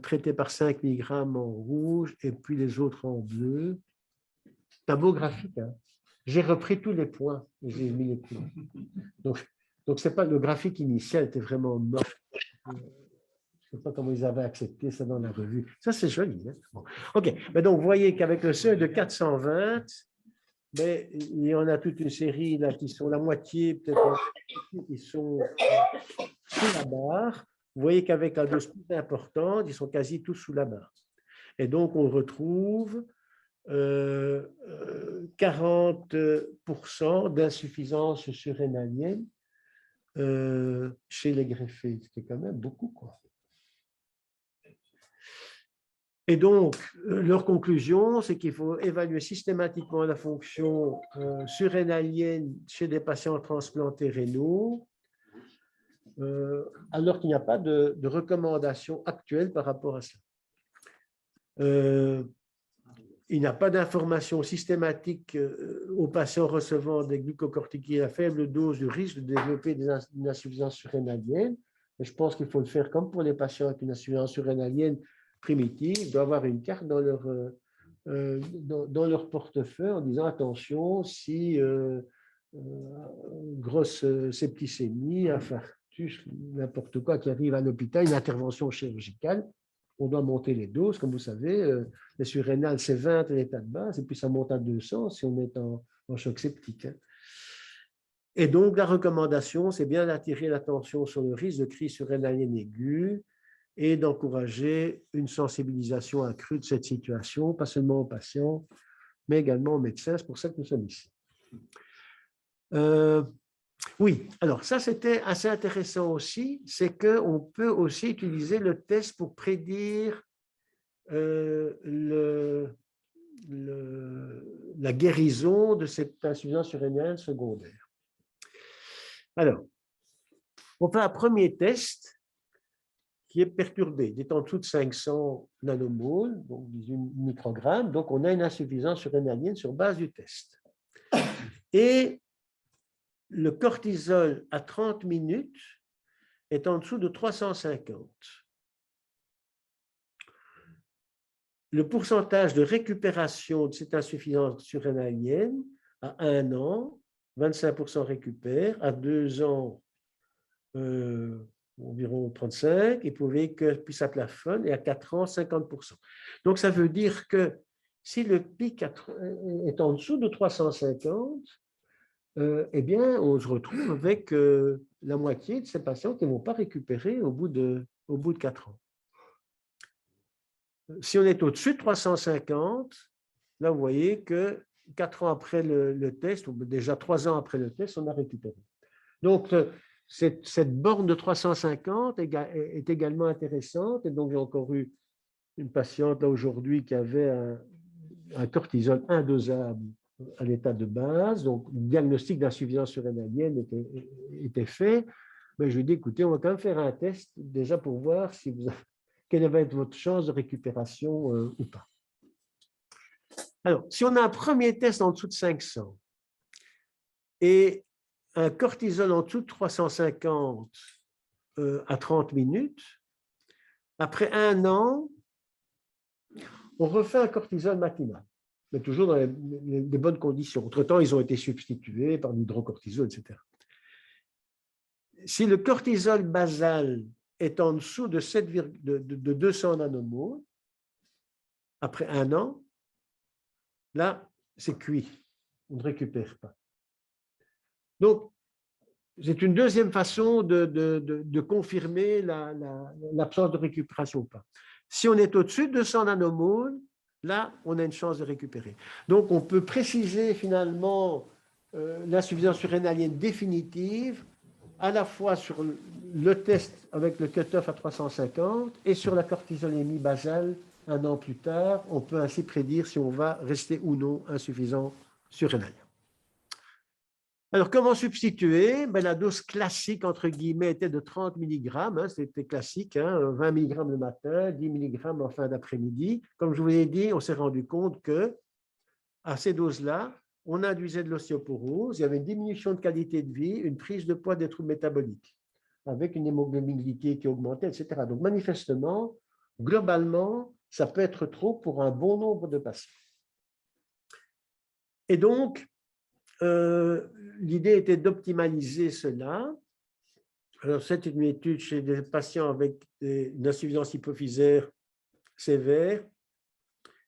traité par 5 mg en rouge et puis les autres en bleu. C'est un beau graphique. Hein. J'ai repris tous les points et j'ai mis les points. Donc c'est pas le graphique initial était vraiment mort. Je ne sais pas comment ils avaient accepté ça dans la revue. Ça, c'est joli. Hein? Bon. OK. Mais donc, vous voyez qu'avec le seuil de 420, mais il y en a toute une série là, qui sont la moitié, peut-être, qui sont sous la barre. Vous voyez qu'avec la dose plus importante, ils sont quasi tous sous la barre. Et donc, on retrouve 40% d'insuffisance surrénalienne chez les greffés, ce qui est quand même beaucoup, quoi. Et donc, leur conclusion, c'est qu'il faut évaluer systématiquement la fonction surrénalienne chez des patients transplantés rénaux, alors qu'il n'y a pas de recommandation actuelle par rapport à ça. Il n'y a pas d'information systématique aux patients recevant des glucocorticoïdes à faible dose du risque de développer une insuffisance surrénalienne. Et je pense qu'il faut le faire comme pour les patients avec une insuffisance surrénalienne primitive. Ils doivent avoir une carte dans leur portefeuille en disant attention, si grosse septicémie, infarctus, n'importe quoi qui arrive à l'hôpital, une intervention chirurgicale, on doit monter les doses. Comme vous savez, les surrénales, c'est 20 à l'état de base, et puis ça monte à 200 si on est en choc septique. Hein. Et donc, la recommandation, c'est bien d'attirer l'attention sur le risque de crise surrénalienne aiguë et d'encourager une sensibilisation accrue de cette situation, pas seulement aux patients, mais également aux médecins. C'est pour ça que nous sommes ici. Oui, alors ça c'était assez intéressant aussi, c'est qu'on peut aussi utiliser le test pour prédire la guérison de cette insuffisance surrénalienne secondaire. Alors, on fait un premier test qui est perturbé, il est en dessous de 500 nanomoles, donc 18 microgrammes, donc on a une insuffisance surrénalienne sur base du test. Et le cortisol à 30 minutes est en dessous de 350. Le pourcentage de récupération de cette insuffisance surrénalienne, à 1 an, 25% récupèrent, à 2 ans, environ 35, et puis ça plafonne, et à 4 ans, 50%. Donc, ça veut dire que si le pic est en dessous de 350, eh bien, on se retrouve avec la moitié de ces patients qui ne vont pas récupérer au bout de 4 ans. Si on est au-dessus de 350, là, vous voyez que 4 ans après le test, ou déjà 3 ans après le test, on a récupéré. Donc, cette borne de 350 est également intéressante. Et donc, j'ai encore eu une patiente là aujourd'hui qui avait un cortisol indosable à l'état de base. Donc, le diagnostic d'insuffisance surrénalienne était fait. Mais je lui ai dit, écoutez, on va quand même faire un test déjà pour voir si quelle va être votre chance de récupération ou pas. Alors, si on a un premier test en dessous de 500 et un cortisol en dessous de 350 à 30 minutes, après 1 an, on refait un cortisol matinal, mais toujours dans les bonnes conditions. Entre-temps, ils ont été substitués par l'hydrocortisol, etc. Si le cortisol basal est en dessous de 200 nanomoles, après 1 an, là, c'est cuit. On ne récupère pas. Donc, c'est une deuxième façon de confirmer l'absence de récupération ou pas. Si on est au-dessus de 200 nanomoles, là, on a une chance de récupérer. Donc, on peut préciser finalement l'insuffisance surrénalienne définitive à la fois sur le test avec le cutoff à 350 et sur la cortisolémie basale 1 an plus tard. On peut ainsi prédire si on va rester ou non insuffisant surrénalien. Alors, comment substituer? La dose classique, entre guillemets, était de 30 mg. C'était classique, 20 mg le matin, 10 mg en fin d'après-midi. Comme je vous l'ai dit, on s'est rendu compte qu'à ces doses-là, on induisait de l'ostéoporose, il y avait une diminution de qualité de vie, une prise de poids des troubles métaboliques, avec une hémoglobine glyquée qui augmentait, etc. Donc, manifestement, globalement, ça peut être trop pour un bon nombre de patients. Et donc, l'idée était d'optimaliser cela. Alors, c'est une étude chez des patients avec une insuffisance hypophysaire sévère.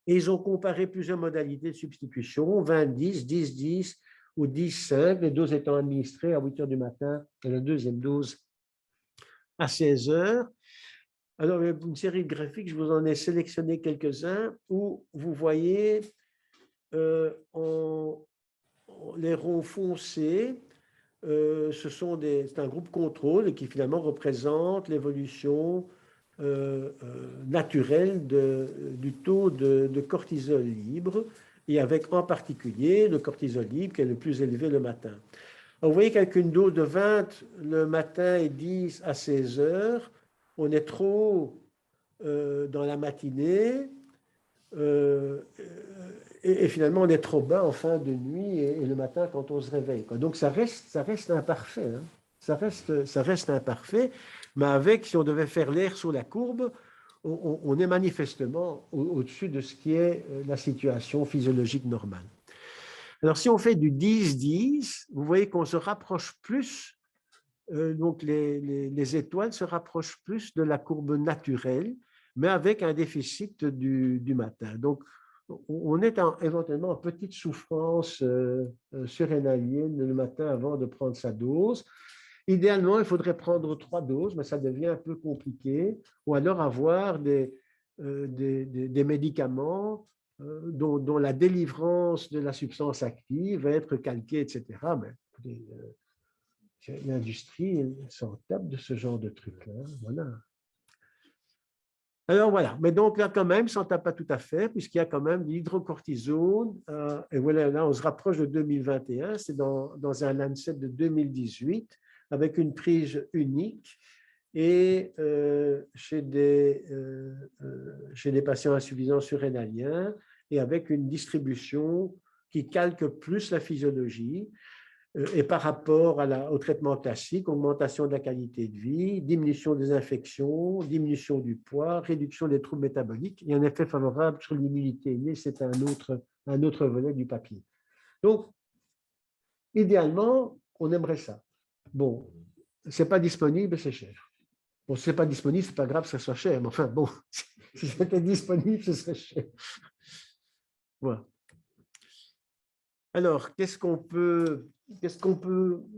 Et ils ont comparé plusieurs modalités de substitution, 20-10, 10-10 ou 10-5, les doses étant administrées à 8 heures du matin et la deuxième dose à 16 heures. Alors, une série de graphiques, je vous en ai sélectionné quelques-uns où vous voyez les ronds foncés, c'est un groupe contrôle qui finalement représente l'évolution naturelle du taux de cortisol libre, et avec en particulier le cortisol libre qui est le plus élevé le matin. Alors, vous voyez qu'avec une dose de 20 le matin et 10 à 16 heures, on est trop dans la matinée, et finalement on est trop bas en fin de nuit et le matin quand on se réveille. Donc ça reste imparfait. Ça reste imparfait, mais avec, si on devait faire l'air sur la courbe, on est manifestement au-dessus de ce qui est la situation physiologique normale. Alors, si on fait du 10-10, vous voyez qu'on se rapproche plus, donc les étoiles se rapprochent plus de la courbe naturelle, mais avec un déficit du matin. Donc, on est éventuellement en petite souffrance surrénalienne le matin avant de prendre sa dose. Idéalement, il faudrait prendre 3 doses, mais ça devient un peu compliqué, ou alors avoir des médicaments dont la délivrance de la substance active va être calquée, etc. Mais l'industrie s'en tape de ce genre de trucs-là. Voilà. Alors voilà, mais donc là quand même, ça ne tape pas tout à fait, puisqu'il y a quand même l'hydrocortisone, et voilà, là on se rapproche de 2021, c'est dans un Lancet de 2018, avec une prise unique, et chez des patients insuffisants surrénaliens, et avec une distribution qui calque plus la physiologie, et par rapport au traitement classique, augmentation de la qualité de vie, diminution des infections, diminution du poids, réduction des troubles métaboliques et un effet favorable sur l'immunité innée, c'est un autre volet du papier. Donc, idéalement, on aimerait ça. Bon, ce n'est pas disponible, c'est cher. Bon, si ce n'est pas disponible, ce n'est pas grave que ça soit cher. Mais enfin, bon, si c'était disponible, ce serait cher. Voilà. Alors, qu'est-ce qu'on peut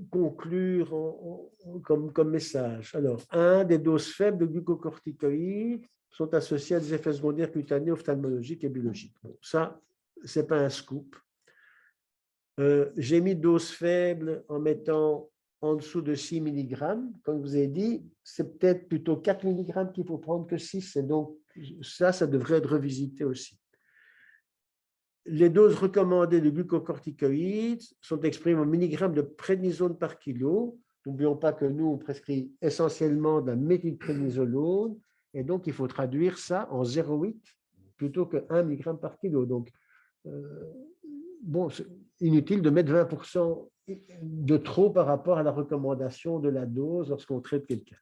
conclure comme message? Alors, des doses faibles de glucocorticoïdes sont associées à des effets secondaires cutanés, ophtalmologiques et biologiques. Bon, ça, ce n'est pas un scoop. J'ai mis dose faible en mettant en dessous de 6 mg. Comme je vous ai dit, c'est peut-être plutôt 4 mg qu'il faut prendre que 6. Et donc, ça devrait être revisité aussi. Les doses recommandées de glucocorticoïdes sont exprimées en milligrammes de prédnisone par kilo. N'oublions pas que nous, on prescrit essentiellement de la méthylprédnisolone, et donc il faut traduire ça en 0,8 plutôt que 1 mg par kilo. Donc, bon, c'est inutile de mettre 20% de trop par rapport à la recommandation de la dose lorsqu'on traite quelqu'un.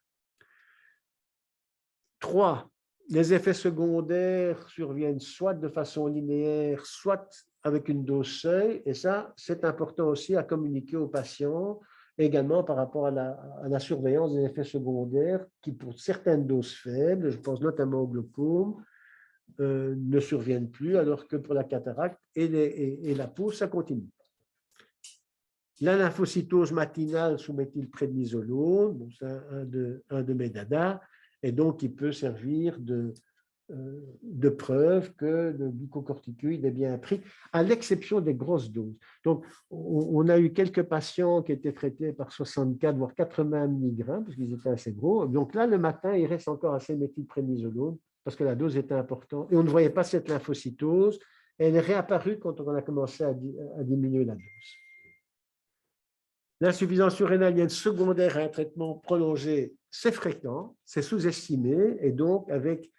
3. Les effets secondaires surviennent soit de façon linéaire, soit avec une dose seuil, et ça, c'est important aussi à communiquer aux patients, également par rapport à la surveillance des effets secondaires qui, pour certaines doses faibles, je pense notamment au glaucome, ne surviennent plus, alors que pour la cataracte et la peau, ça continue. La lymphocytose matinale sous méthylprédnisolone, bon, c'est un de mes dadas, et donc il peut servir de preuve que le glucocorticoïde est bien pris, à l'exception des grosses doses. Donc, on a eu quelques patients qui étaient traités par 64, voire 80 mg, parce qu'ils étaient assez gros. Donc là, le matin, il reste encore assez méthylprédnisolone, parce que la dose était importante, et on ne voyait pas cette lymphocytose. Elle est réapparue quand on a commencé à diminuer la dose. L'insuffisance surrénalienne secondaire à un traitement prolongé, c'est fréquent, c'est sous-estimé, et donc avec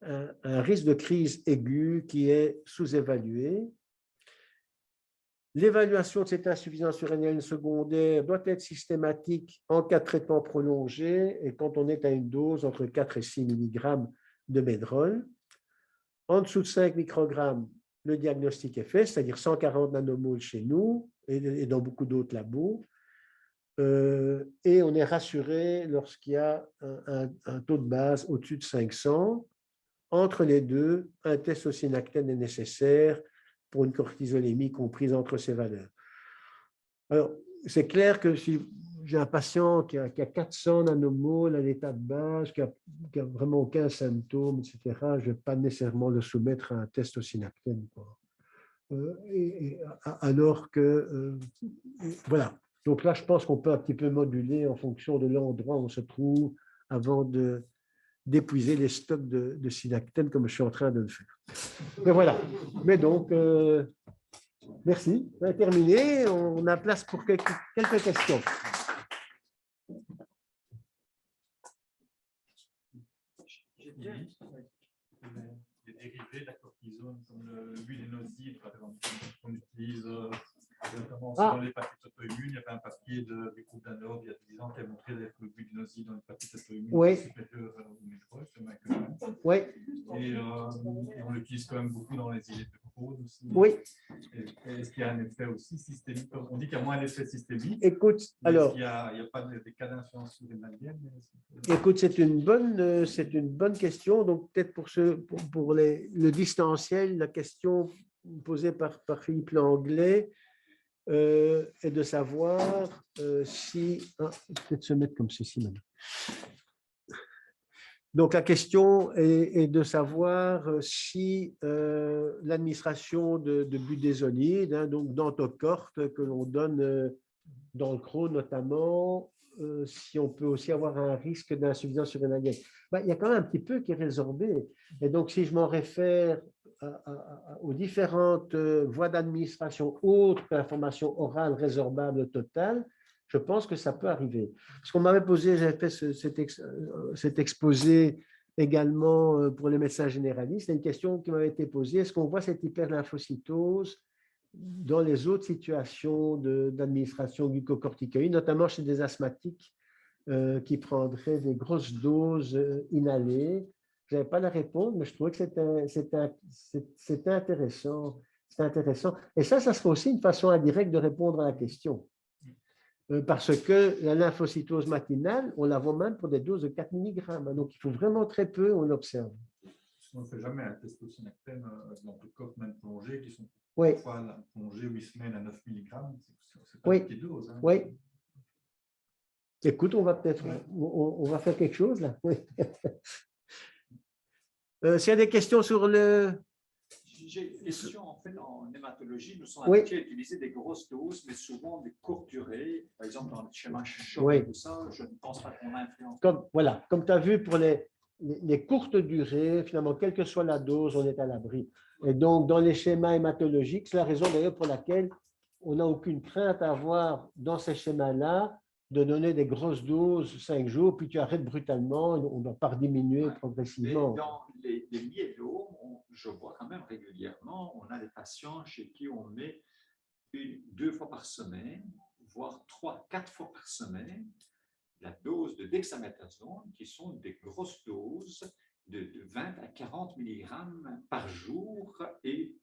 un risque de crise aiguë qui est sous-évalué. L'évaluation de cette insuffisance surrénalienne secondaire doit être systématique en cas de traitement prolongé et quand on est à une dose entre 4 et 6 mg de médrol. En dessous de 5 microgrammes, le diagnostic est fait, c'est-à-dire 140 nanomoles chez nous et dans beaucoup d'autres labos. Et on est rassuré lorsqu'il y a un taux de base au-dessus de 500. Entre les deux, un test ocynactène est nécessaire pour une cortisolémie comprise entre ces valeurs. Alors, c'est clair que si j'ai un patient qui a 400 nanomoles à l'état de base, qui a vraiment aucun symptôme, etc., je ne vais pas nécessairement le soumettre à un test ocynactène. Alors que, voilà. Donc là, je pense qu'on peut un petit peu moduler en fonction de l'endroit où on se trouve avant d'épuiser les stocks de synactène comme je suis en train de le faire. Mais voilà. Mais donc, merci. On a terminé. On a place pour quelques questions. Les dérivés de la cortisone, comme le budénoside, qu'on utilise notamment dans l'hépatite auto-immune. Il y avait un papier du groupe d'Hanovre il y a 10 ans qui a montré que le budénoside dans l'hépatite auto-immune est supérieur au métro. Oui. Et on l'utilise quand même beaucoup dans les îles de Crohn aussi. Oui. Est-ce qu'il y a un effet aussi systémique? On dit qu'il y a moins d'effet systémique. Écoute, alors. Il n'y a pas des cas d'influence surrénalienne. Écoute, c'est une bonne question. Donc, peut-être pour le distanciel, la question posée par Philippe Langlais est de savoir si... peut-être se mettre comme ceci maintenant. Donc, la question est de savoir si l'administration de budésonide, donc d'antocorte que l'on donne dans le Crohn notamment, si on peut aussi avoir un risque d'insuffisance surrénalienne. Il y a quand même un petit peu qui est résorbé. Et donc, si je m'en réfère aux différentes voies d'administration autres que l'information orale résorbable totale, je pense que ça peut arriver. Parce qu'on m'avait posé, j'avais fait cet exposé également pour les médecins généralistes, une question qui m'avait été posée, est-ce qu'on voit cette hyperlymphocytose dans les autres situations d'administration glucocorticoïde, notamment chez des asthmatiques qui prendraient des grosses doses inhalées. Je n'avais pas la réponse, mais je trouvais que c'était intéressant. Et ça serait aussi une façon indirecte de répondre à la question. parce que la lymphocytose matinale, on la voit même pour des doses de 4 mg. Donc, il faut vraiment très peu, on observe. On ne fait jamais un test aussi extrême dans le corps, même plongé, qui sont Oui. parfois plongés 8 semaines à 9 mg. C'est pas Oui. une petite dose. Hein. Oui. Écoute, on va peut-être, on va faire quelque chose là. Oui. S'il y a des questions sur le... J'ai une question. En fait, en hématologie, nous sommes Oui. habitués à utiliser des grosses doses, mais souvent des courtes durées. Par exemple, dans le schéma chaud Oui. et tout ça, je ne pense pas qu'on influence. Voilà, comme tu as vu, pour les courtes durées, finalement, quelle que soit la dose, on est à l'abri. Et donc, dans les schémas hématologiques, c'est la raison d'ailleurs pour laquelle on n'a aucune crainte à avoir dans ces schémas-là de donner des grosses doses 5 jours, puis tu arrêtes brutalement, on ne va pas diminuer progressivement. Mais dans les myélomes, je vois quand même régulièrement, on a des patients chez qui on met 2 fois par semaine, voire 3, 4 fois par semaine, la dose de dexaméthasone, qui sont des grosses doses de 20 à 40 mg par jour, et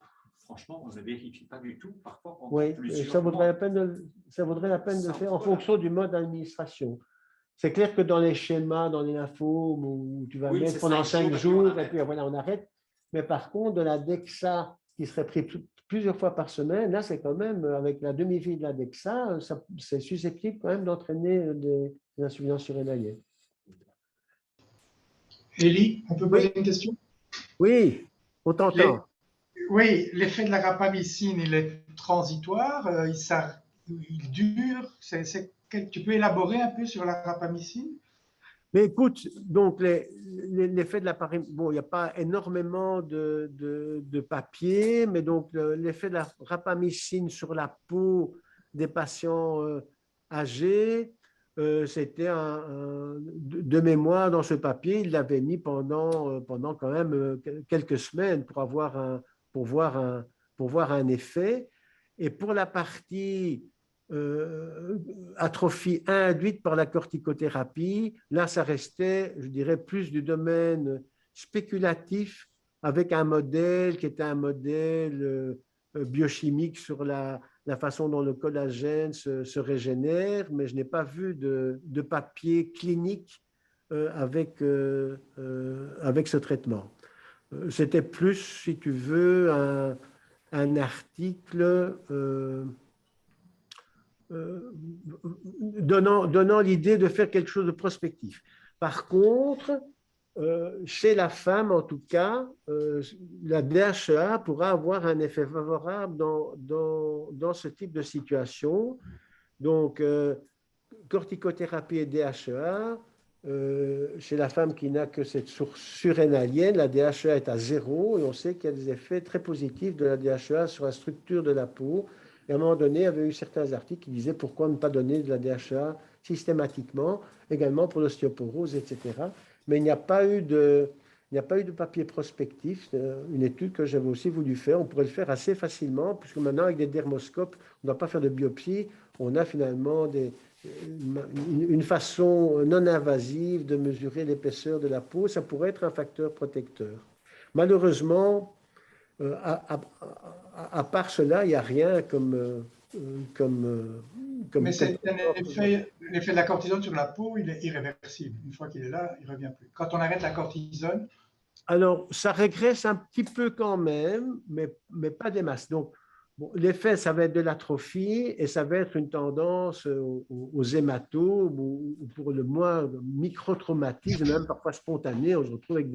franchement, on ne vérifie pas du tout. Parfois, on Oui, ça vaudrait la peine de faire en fonction du mode d'administration. C'est clair que dans les schémas, dans les infos, où tu vas mettre pendant 5 jours, et puis voilà, on arrête. Mais par contre, de la DEXA qui serait pris plusieurs fois par semaine, là, c'est quand même, avec la demi-vie de la DEXA, c'est susceptible quand même d'entraîner des insuffisances surrénaliennes. Élie, on peut poser une question? Oui, on t'entend. Oui, l'effet de la rapamycine, il est transitoire, il dure. Tu peux élaborer un peu sur la rapamycine? Mais écoute, donc l'effet de la bon, il n'y a pas énormément de papier, mais donc l'effet de la rapamycine sur la peau des patients âgés, c'était de mémoire dans ce papier, il l'avait mis pendant quand même quelques semaines pour voir un effet. Et pour la partie atrophie induite par la corticothérapie, là, ça restait, je dirais, plus du domaine spéculatif avec un modèle qui était un modèle biochimique sur la façon dont le collagène se régénère, mais je n'ai pas vu de papier clinique avec ce traitement. C'était plus, si tu veux, un article donnant l'idée de faire quelque chose de prospectif. Par contre, chez la femme, en tout cas, la DHEA pourra avoir un effet favorable dans ce type de situation. Donc, corticothérapie et DHEA, chez la femme qui n'a que cette source surrénalienne, la DHEA est à 0 et on sait qu'il y a des effets très positifs de la DHEA sur la structure de la peau. Et à un moment donné, il y avait eu certains articles qui disaient pourquoi ne pas donner de la DHEA systématiquement, également pour l'ostéoporose, etc. Mais il n'y a pas eu de papier prospectif, une étude que j'avais aussi voulu faire. On pourrait le faire assez facilement, puisque maintenant, avec des dermoscopes, on ne doit pas faire de biopsie. On a finalement une façon non invasive de mesurer l'épaisseur de la peau. Ça pourrait être un facteur protecteur. Malheureusement, à part cela, il n'y a rien comme Mais c'est l'effet de la cortisone sur la peau, il est irréversible. Une fois qu'il est là, il ne revient plus. Quand on arrête la cortisone... Alors, ça régresse un petit peu quand même, mais pas des masses. Donc, bon, l'effet, ça va être de l'atrophie et ça va être une tendance aux hématomes ou pour le moins micro-traumatisme, même parfois spontané. On se retrouve avec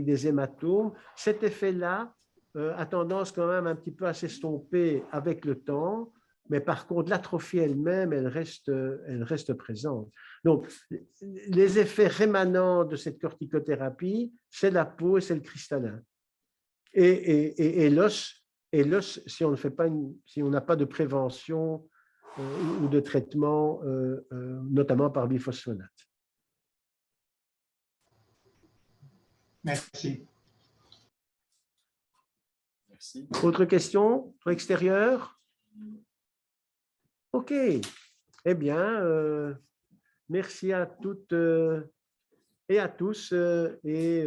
des hématomes. Cet effet-là a tendance quand même un petit peu à s'estomper avec le temps, mais par contre, l'atrophie elle-même, elle reste présente. Donc, les effets rémanents de cette corticothérapie, c'est la peau et c'est le cristallin. Et l'os, si on ne fait pas si on n'a pas de prévention ou de traitement, notamment par biphosphonate. Merci. Merci. Autre question sur l'extérieur? OK. Eh bien, merci à toutes et à tous. Et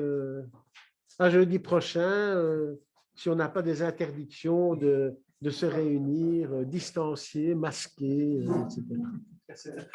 à jeudi prochain, si on n'a pas des interdictions de de se réunir, distanciés, masqués, etc.